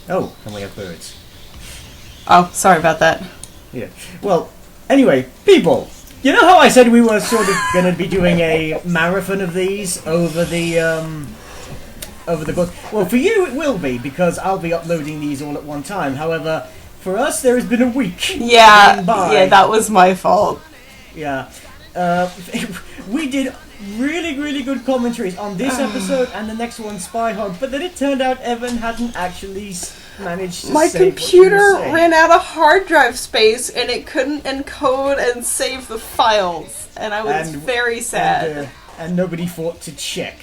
Oh, and we have birds. Oh, sorry about that. Yeah. Well, anyway, people, you know how I said we were sort of going to be doing a marathon of these over the course? Well, for you it will be, because I'll be uploading these all at one time. However, for us, there has been a week. Yeah, that was my fault. Yeah. We did really, really good commentaries on this episode and the next one, Spy Hog, but then it turned out Evan hadn't actually managed to My save computer what he was ran out of hard drive space and it couldn't encode and save the files, and I was very sad. And nobody thought to check.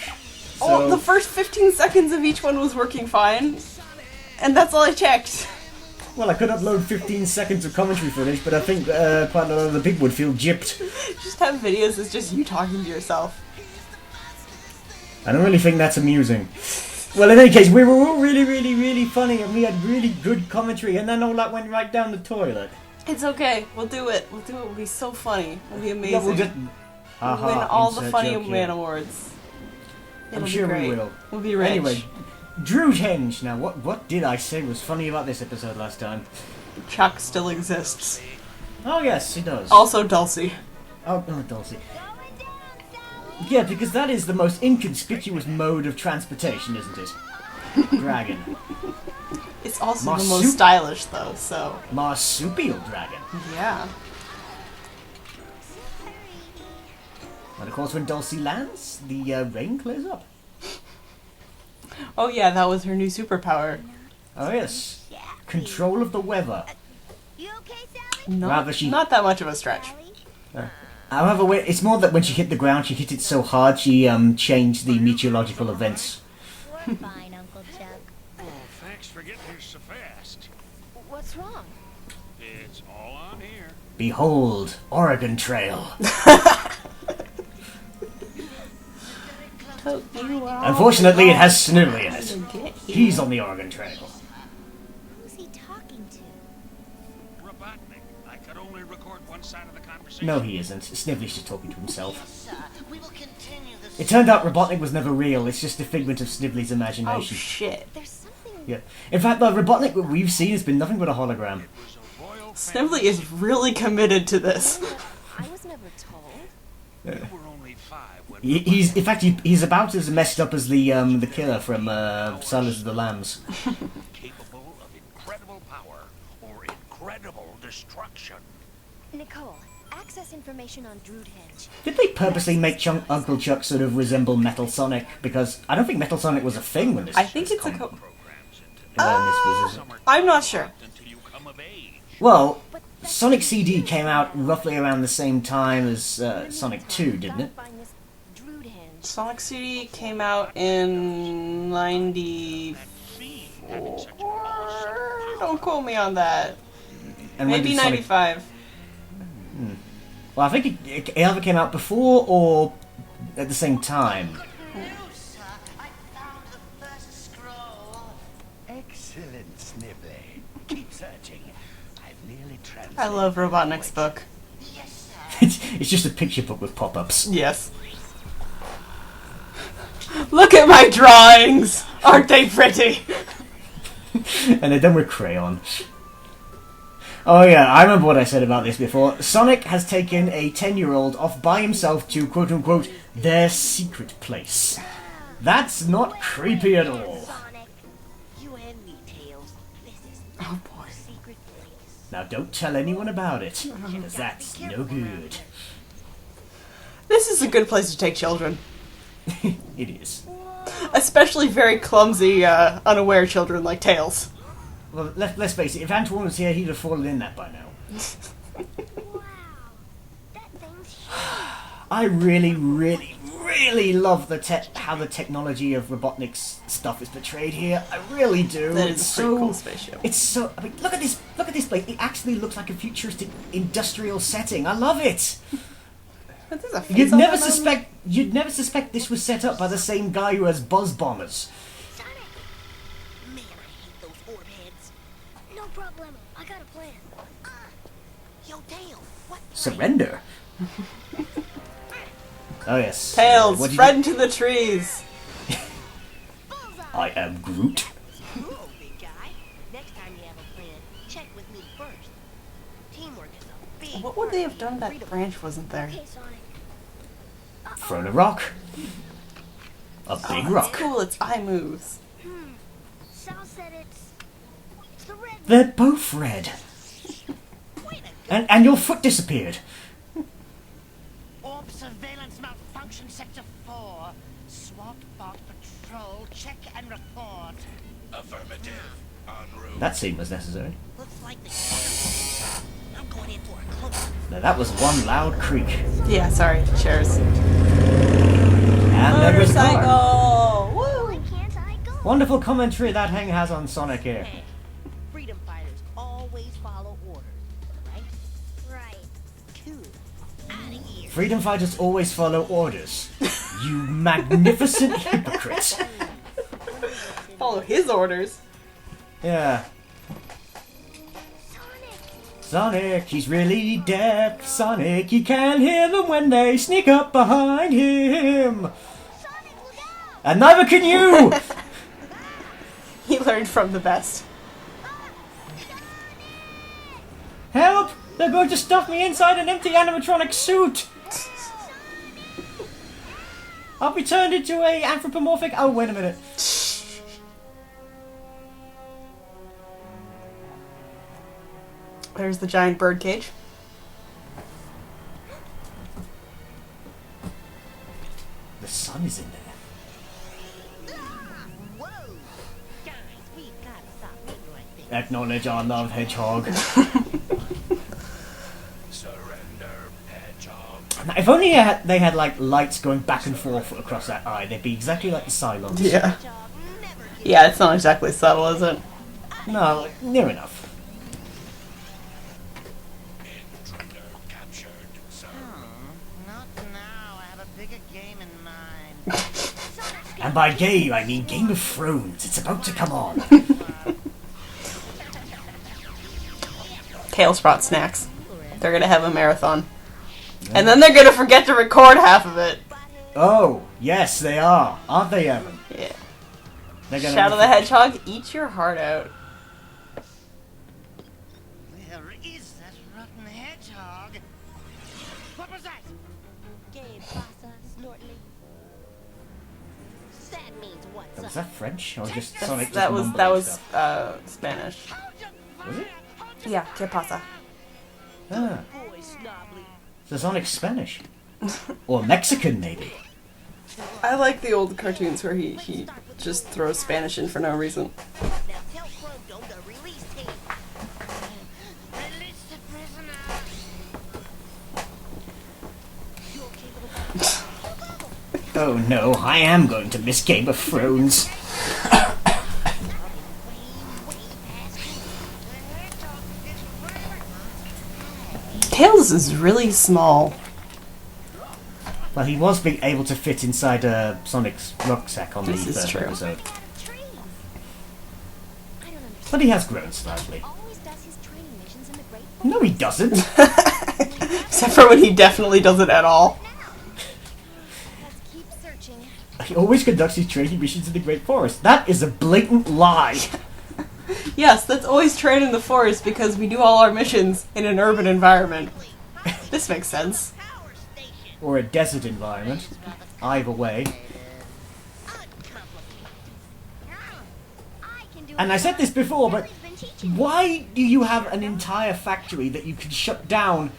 Oh, the first 15 seconds of each one was working fine, and that's all I checked. Well, I could upload 15 seconds of commentary footage, but I think quite a lot of the people would feel gypped. Just have videos that's just you talking to yourself. I don't really think that's amusing. Well, in any case, we were all really, really, really funny, and we had really good commentary, and then all that went right down the toilet. It's okay. We'll do it. We'll do it. We'll be so funny. We'll be amazing. Yeah, we'll just... We'll win all the Funny Man Awards. I'm sure we will. We'll be rich. Anyway, Drood Henge. Now, what did I say was funny about this episode last time? Chuck still exists. Oh, yes, he does. Also Dulcie. Oh, Dulcie. Yeah, because that is the most inconspicuous mode of transportation, isn't it? Dragon. It's also the most stylish, though, so... Marsupial dragon. Yeah. And of course, when Dulcie lands, the rain clears up. Oh yeah, that was her new superpower. Oh yes. Control of the weather. You okay, Sally? Not that much of a stretch. However, it's more that when she hit the ground, she hit it so hard, she changed the meteorological events. We're fine, Uncle Chuck. Oh, thanks for getting here so fast. What's wrong? It's all on here. Behold, Oregon Trail. Unfortunately, it has Snively in it. He's on the Oregon Trail. Who's he talking to? Robotnik. I could only record one side of the conversation. No, he isn't. Snively's just talking to himself. Yes, sir. We will continue this. It turned out Robotnik was never real. It's just a figment of Snively's Oh imagination. shit. There's something. Yeah. In fact, the Robotnik that we've seen has been nothing but a hologram. Snively is really committed to this. I was never told. You were only 5 when In fact, he's about as messed up as the killer from Silence of the Lambs. capable of incredible power or incredible destruction. Nicole, access information on Drood Henge. Did they purposely make Uncle Chuck sort of resemble Metal Sonic? Because I don't think Metal Sonic was a thing when this. I think it's a Programs into I'm not sure. until you come of age. Well, Sonic CD came out roughly around the same time as Sonic 2, didn't it? Find this Drood Henge. Sonic CD came out in 94. Don't quote me on that. And when Maybe did Sonic- 95. Well, I think it either came out before or at the same time. I found the first scroll. Excellent, Snively. Keep searching. I've nearly translated. I love Robotnik's book. Yes, sir. It's just a picture book with pop-ups. Yes. Look at my drawings! Aren't they pretty? And they're done with crayon. Oh yeah, I remember what I said about this before. Sonic has taken a 10-year-old off by himself to quote-unquote their secret place. That's not creepy at all. Sonic, you and me, Tails. This is Oh boy. our secret place. Now don't tell anyone about it, because that's no good. This is a good place to take children. It is. Especially very clumsy, unaware children like Tails. Well, let's face it, if Antoine was here, he'd have fallen in that by now. Wow. That thing's huge. I really, really, really love how the technology of Robotnik's stuff is portrayed here. I really do. That It's is a pretty so cool spaceship. It's so. I mean, look at this place. It actually looks like a futuristic industrial setting. I love it. There's a face You'd on never that mountain? suspect this was set up by the same guy who has buzz bombers. Sonic! Man, I hate those orb heads. No problem. I got a plan. Yo, Tails, what? Surrender. Oh yes. Tails, What did spread into the trees. I am Groot. Cool, big guy. time you have a plan, check with me first. Teamwork is a big What would they have done if that freedom. branch wasn't there? Okay, Sonic. Thrown a rock. A big Oh, rock. it's cool. Its eye moves. Sal said it's the red. They're both red. Wait a And your foot disappeared. Orb surveillance malfunction sector 4. SWAT bot patrol, check and report. Affirmative. En route. That scene was necessary. looks like the. I'm going in for a close. Now that was one loud creak. Yeah, sorry. Chairs. And there was a car. Motorcycle! Woo! Why can't I go? Wonderful commentary that Henge has on Sonic here. Hey, freedom fighters always follow orders, right? Right. Cool. Out of here. Freedom fighters always follow orders. You magnificent hypocrite. Follow his orders. Yeah. Sonic. Sonic, he's really deaf. Sonic, you can hear them when they sneak up behind him. Sonic, look out! And neither can you! He learned from the best. Help! They're going to stuff me inside an empty animatronic suit! I'll be turned into a anthropomorphic... Oh, wait a minute. There's the giant bird cage. The sun is in there. Whoa! Guys, we've got to stop it right there. Acknowledge our love, Hedgehog. Surrender, hedgehog. Now, if only they had, like, lights going back and forth across that eye, they'd be exactly like the Cylons. Yeah. Job never gets Yeah, it's not exactly subtle, is it? No, like, near enough. Intruder captured, sir. Not now. I have a bigger game in mind. And by game, I mean Game of Thrones. It's about to come on. Tails brought snacks. They're gonna have a marathon. And then they're gonna forget to record half of it. Oh, yes, they are. Aren't they, Evan? Yeah. They're gonna Shadow the Hedgehog, eat your heart out. Where is that rotten hedgehog? What was that? Que pasa, Snortley? That means what's Was up. that French? Or just Sonic? That just was mumbling stuff? Spanish. Was it? Yeah, que pasa. Ah, Boy, Snobbly. so Sonic's Spanish. Or Mexican, maybe. I like the old cartoons where he just throws Spanish in for no reason. Now tell Chrono to release him. Release the prisoner. You okay, little guy? Oh no, I am going to miss Game of Thrones. Tails is really small. Well, he was being able to fit inside Sonic's rucksack on the This is first true. episode. Trees. I don't understand. But he has grown slightly. Always does his training missions in the Great No, he doesn't. Except for when he definitely does it at all. Let's keep searching. He always conducts his training missions in the Great Forest. That is a blatant lie. Yes, that's always train in the forest because we do all our missions in an urban environment. This makes sense. Power station. Or a desert environment. Either way. I can do And I said this before, but He's been teaching. why do you have an entire factory that you can shut down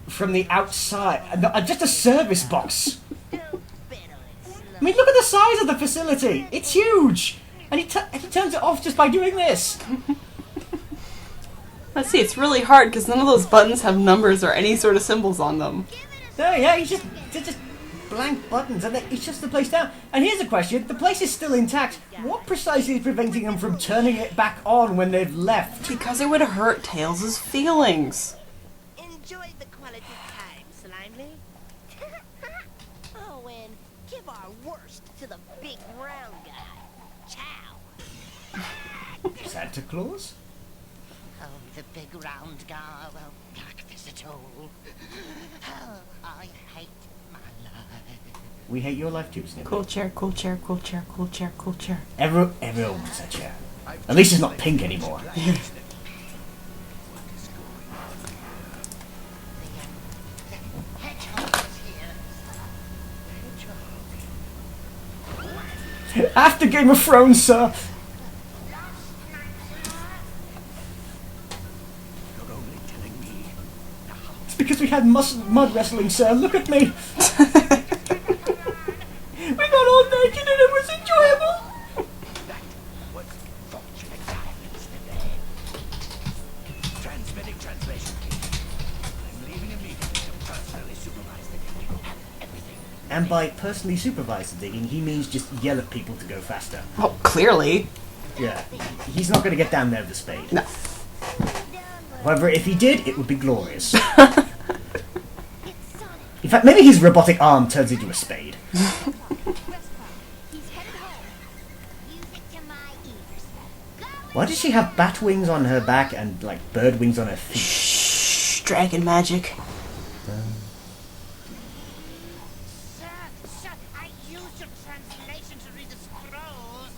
from the outside? Just a service box. Don't bet on it, I mean, look at the size of the facility. It's huge. And he turns it off just by doing this. Let's see, it's really hard because none of those buttons have numbers or any sort of symbols on them. No, yeah, they're just blank buttons, and he shuts the place down. And here's a question: the place is still intact. What precisely is preventing them from turning it back on when they've left? Because it would hurt Tails' feelings. Enjoy the quality time, Slimely. Oh, and give our worst to the big brown guy. Ciao. Santa Claus? Oh, the big round guy. Well, black visitor. Oh, I hate my life. We hate your life too, Snippet. Cool chair, cool chair, cool chair, cool chair, cool chair. Everyone wants that chair. At least it's not pink anymore. After Game of Thrones, sir. You're only telling me. It's because we had mud wrestling, sir. Look at me. We got all naked and it was enjoyable. That was fortunate times. Transmitting translation. I'm leaving immediately to personally supervise the digging and everything. And by personally supervise the digging, he means just yell at people to go faster. Oh, clearly. Yeah, he's not going to get down there with a spade. No. However, if he did, it would be glorious. In fact, maybe his robotic arm turns into a spade. Why does she have bat wings on her back and, like, bird wings on her feet? Shh, dragon magic. Sir, I used your translation to read the scrolls.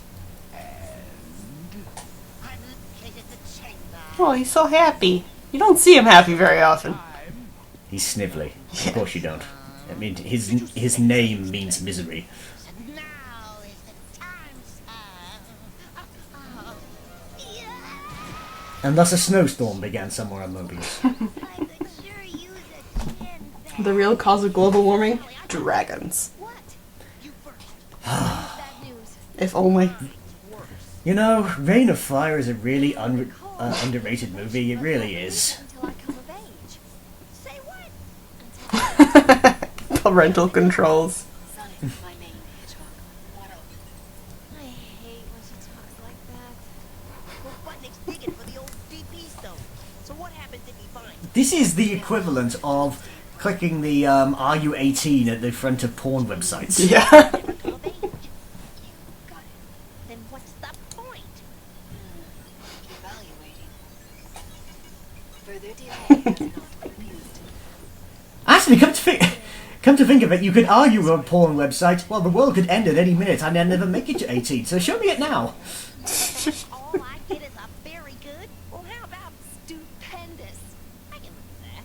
I've located the chamber. Oh, he's so happy. You don't see him happy very often. He's snivelly. Of course you don't. I mean, his name means misery. Now is the time, sir. And thus a snowstorm began somewhere on Mobius. The real cause of global warming? Dragons. If only. You know, Reign of Fire is a really underrated movie. It really is. Parental controls. I hate when she talks like that. Well, Butnick's digging for the old DP stone. So what happens if he finds? This is the equivalent of clicking the "Are you 18" at the front of porn websites. Yeah. Got it. Then what's the point? Evaluating. Further delay has not compute. Actually, come to think of it, you could argue on porn websites, well, the world could end at any minute and I'd never make it to 18, so show me it now. All I get is a very good. Well, how about stupendous? I can live with that.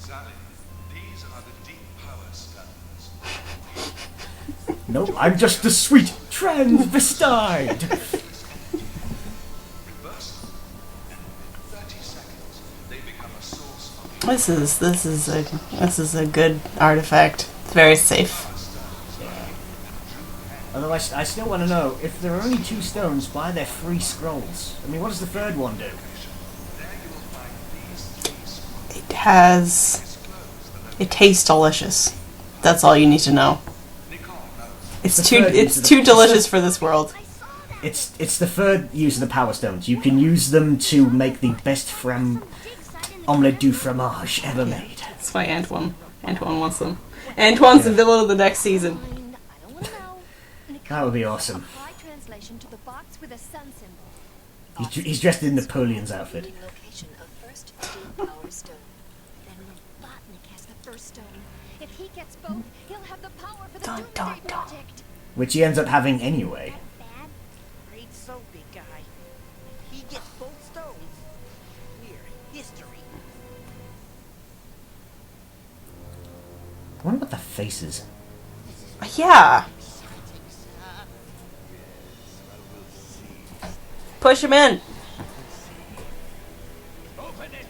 Sally, these are the deep power stones. No, I'm just a sweet transvestite. Reverse them. In 30 seconds, they become a source of This is a good artifact. It's very safe. Although I still want to know, if there are only 2 stones, why are there 3 scrolls? I mean, what does the third one do? It tastes delicious. That's all you need to know. It's too delicious for this world. It's the third use of the power stones. You can use them to make the best omelette du fromage ever made. That's why Antoine wants them. Antoine's the villain of the next season. I don't want to know. That would be awesome. Apply translation to the box with a sun symbol. He's dressed in Napoleon's outfit. Location of first deep power stone. Then Robotnik has the first stone. If he gets both, he'll have the power for the Dun, Doomsday dun, dun. Project. Which he ends up having anyway. Bad. Great so, big guy. If he gets both stones, we're history. I wonder what the face is. Yeah. Push him in. Open it!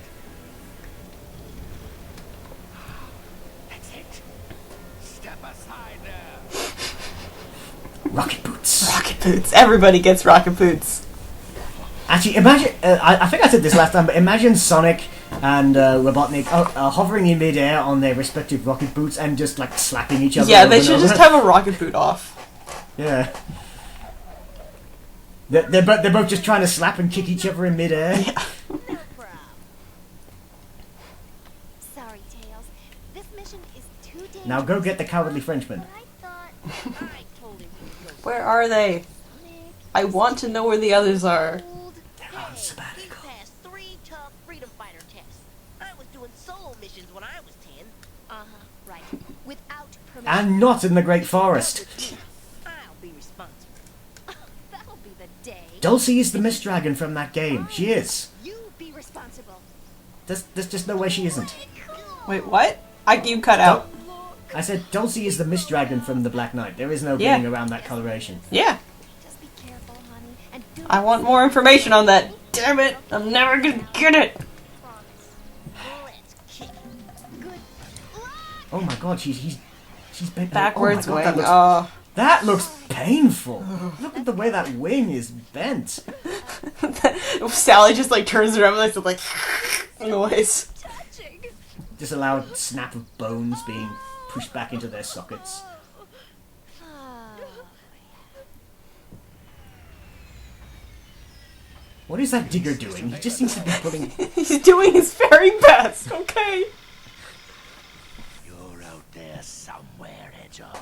That's it. Step aside there. Rocket boots. Rocket boots. Everybody gets rocket boots. Actually, imagine... I think I said this last time, but imagine Sonic and Robotnik hovering in midair on their respective rocket boots and just, like, slapping each other. Yeah, over they and should over. just have a rocket boot off. Yeah. They're both just trying to slap and kick each other in midair. No problem. Sorry, Tails. This mission is too dangerous. Now go get the cowardly Frenchman. But I thought I told him he was Where are they? Sonic, I want to know where the others are. old. They're on He sabbatical. passed 3 tough freedom fighter tests. I was doing solo missions when I was 10. Right. Without permission. And not in the Great Forest. I'll be responsible. That'll be the day. Dulcie is the Mist Dragon from that game. She is. You be responsible. There's just no way she isn't. Wait, what? You cut out. Look. I said Dulcie is the Mist Dragon from the Black Knight. There is no Yeah. getting around that coloration. Yeah. Just be careful, honey, and do I want more information on that. Damn it! I'm never gonna get it! Let's kick it. Good luck! Oh my god, she's bent Backwards oh my wing. God, that looks painful. Look at the way that wing is bent. Sally just like turns around and like noise. Touching. Just a loud snap of bones being pushed back into their sockets. What is that digger doing? He just seems to be putting... He's doing his very best, okay? You're out there somewhere, Hedgehog.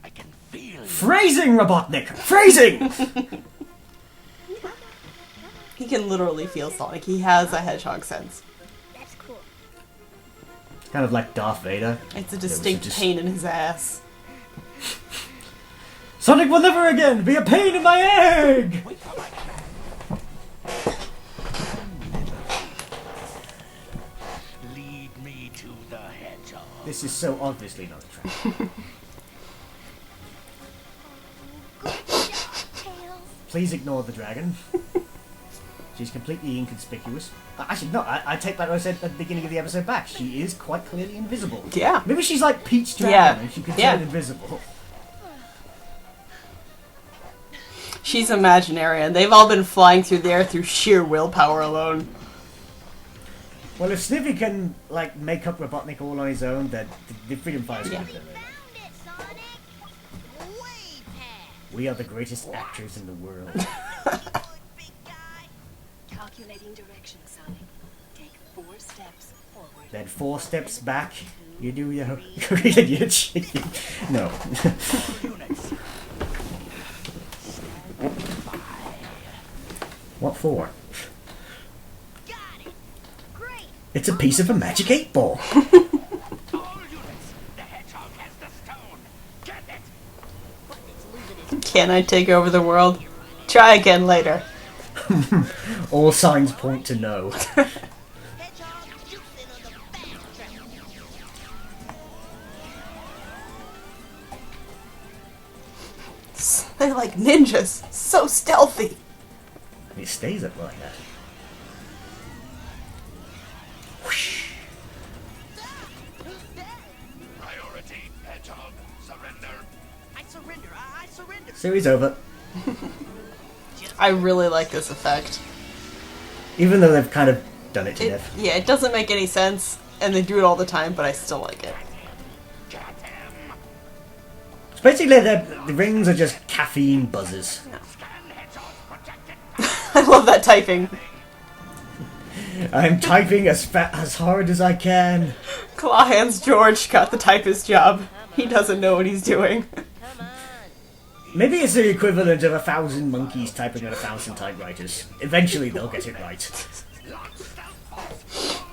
I can feel you. Phrasing, Robotnik! Phrasing! He can literally feel Sonic. He has a hedgehog sense. That's cool. Kind of like Darth Vader. It's a distinct pain in his ass. Sonic will never again be a pain in my egg! Lead me to the Hedgehog. This is so obviously not a trap. Tails. Please ignore the dragon. She's completely inconspicuous. Actually, no, I take that what I said at the beginning of the episode back. She is quite clearly invisible. Yeah. Maybe she's like Peach Dragon Yeah. and she can Yeah. turn invisible. She's imaginary, and they've all been flying through the air through sheer willpower alone. Well, if Sniffy can, like, make up Robotnik all on his own, then the Freedom Fighters Yeah. can do it. Found it, Sonic. Way past. We are the greatest actors in the world. Good, big guy. Calculating direction, Sonic. Take 4 steps forward. Then 4 steps back, you do your... your chicken. No. Units. What for? Got it. Great. It's a piece of a magic 8-ball. All units. The Hedgehog has the stone. Get it. But it's losing its Can I take over the world? Try again later. All signs point to no. hedgehog juicing on the fast track. They're like ninjas. So stealthy. It stays up like that. Whoosh. Priority, Hedgehog. Surrender. I surrender. I surrender. Series over. I really like this effect. Even though they've kind of done it to death. Yeah, it doesn't make any sense, and they do it all the time, but I still like it. Get him. So basically, the rings are just caffeine buzzers. Scan Hedgehog protected. I love that typing. I'm typing as hard as I can. Clawhands George got the typist job. He doesn't know what he's doing. Come on. Maybe it's the equivalent of 1,000 monkeys typing on 1,000 typewriters. Eventually, they'll get it right.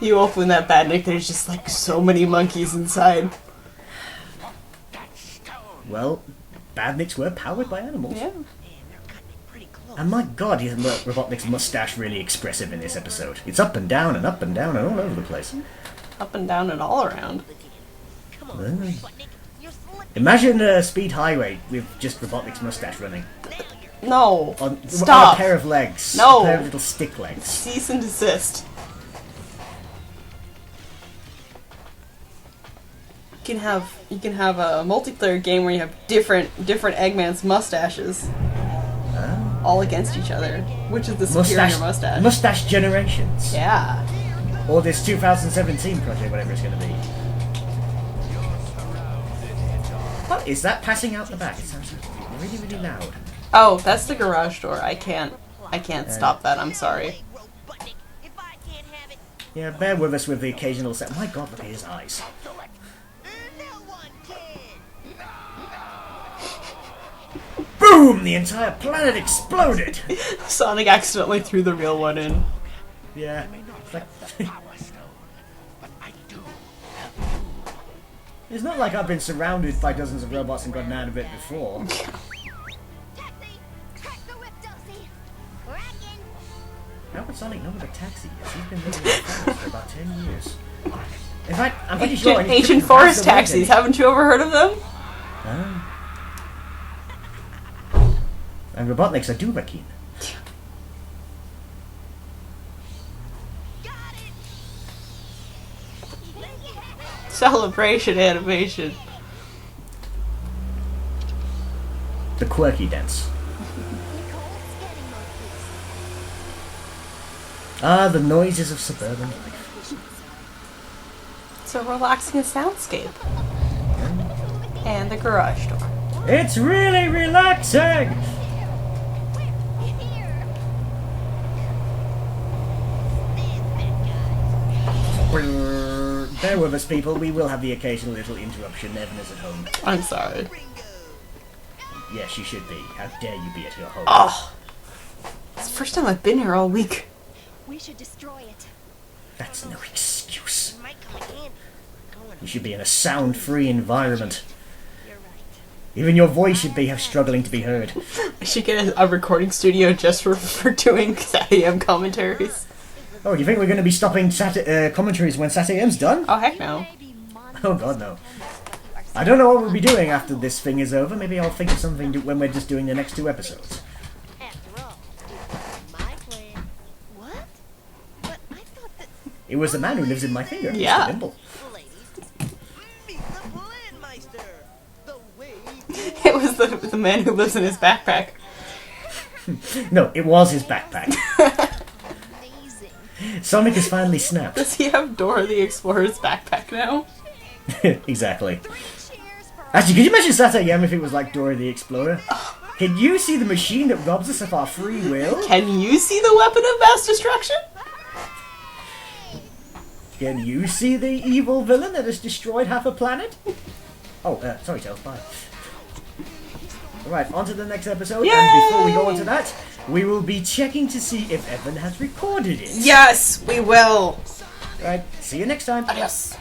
You open that badnik, there's just like so many monkeys inside. That stone. Well, badniks were powered by animals. Yeah. Man, they're cutting it pretty close. And my god, isn't Robotnik's mustache really expressive in this episode? It's up and down and up and down and all over the place. Up and down and all around. Come on, Mm. Sputnik. You're slipping. Imagine a speed highway with just Robotnik's mustache running. Now you're No. On Stop. a pair of legs. No. A pair of little stick legs. Cease and desist. You can have a multiplayer game where you have different Eggman's mustaches, all against each other. Which is the superior mustache? Mustache Generations. Yeah. Or this 2017 project, whatever it's going to be. What is that passing out the back? It sounds really, really loud. Oh, that's the garage door. I can't stop that. I'm sorry. Hey, Robotnik, if I can't have it, Yeah, bear with us with the occasional set. My god, look at his eyes. no one can. Boom! The entire planet exploded! Sonic accidentally threw the real one in. Yeah. It's like, Power stone. But I do. it's not like I've been surrounded by dozens of robots and gotten out of it before. Taxi! Crack the whip, Dulcie! Cracking! How would Sonic know what a taxi is? He's been living in Paris for about 10 years. In fact, I'm pretty sure... Ancient forest taxis. Haven't you ever heard of them? And Robotniks are Durakin. Celebration animation. The quirky dance. Ah, the noises of suburban life. It's a relaxing soundscape. And the garage door. It's really relaxing! Bear with us, people. We will have the occasional little interruption. Evan is at home. I'm sorry. Yes, you should be. How dare you be at your home? Oh, it's the first time I've been here all week. We should destroy it. That's no excuse. It might come in handy. You should be in a sound-free environment. You're right. Even your voice should be struggling to be heard. I should get a recording studio just for doing SatAM commentaries. Oh, do you think we're going to be stopping commentaries when SatAM's done? Oh, heck no. Oh god, no. I don't know what we'll be doing after this thing is over. Maybe I'll think of something when we're just doing the next 2 episodes. After all, it's my plan. What? But I thought that... It was the man who lives in my finger. Yeah. Mr. Nimble. Ladies, meet the Planmeister. The way... It was the man who lives in his backpack. No, it was his backpack. Amazing. Sonic has finally snapped. Does he have Dora the Explorer's backpack now? Exactly. 3 cheers for... Actually, could you imagine SatAM if it was like Dora the Explorer? Can you see the machine that robs us of our free will? Can you see the weapon of mass destruction? Can you see the evil villain that has destroyed half a planet? Oh, sorry, Tails, bye. Alright, on to the next episode, Yay! and before we go on to that, we will be checking to see if Evan has recorded it. Yes, we will. Right, see you next time. Adios.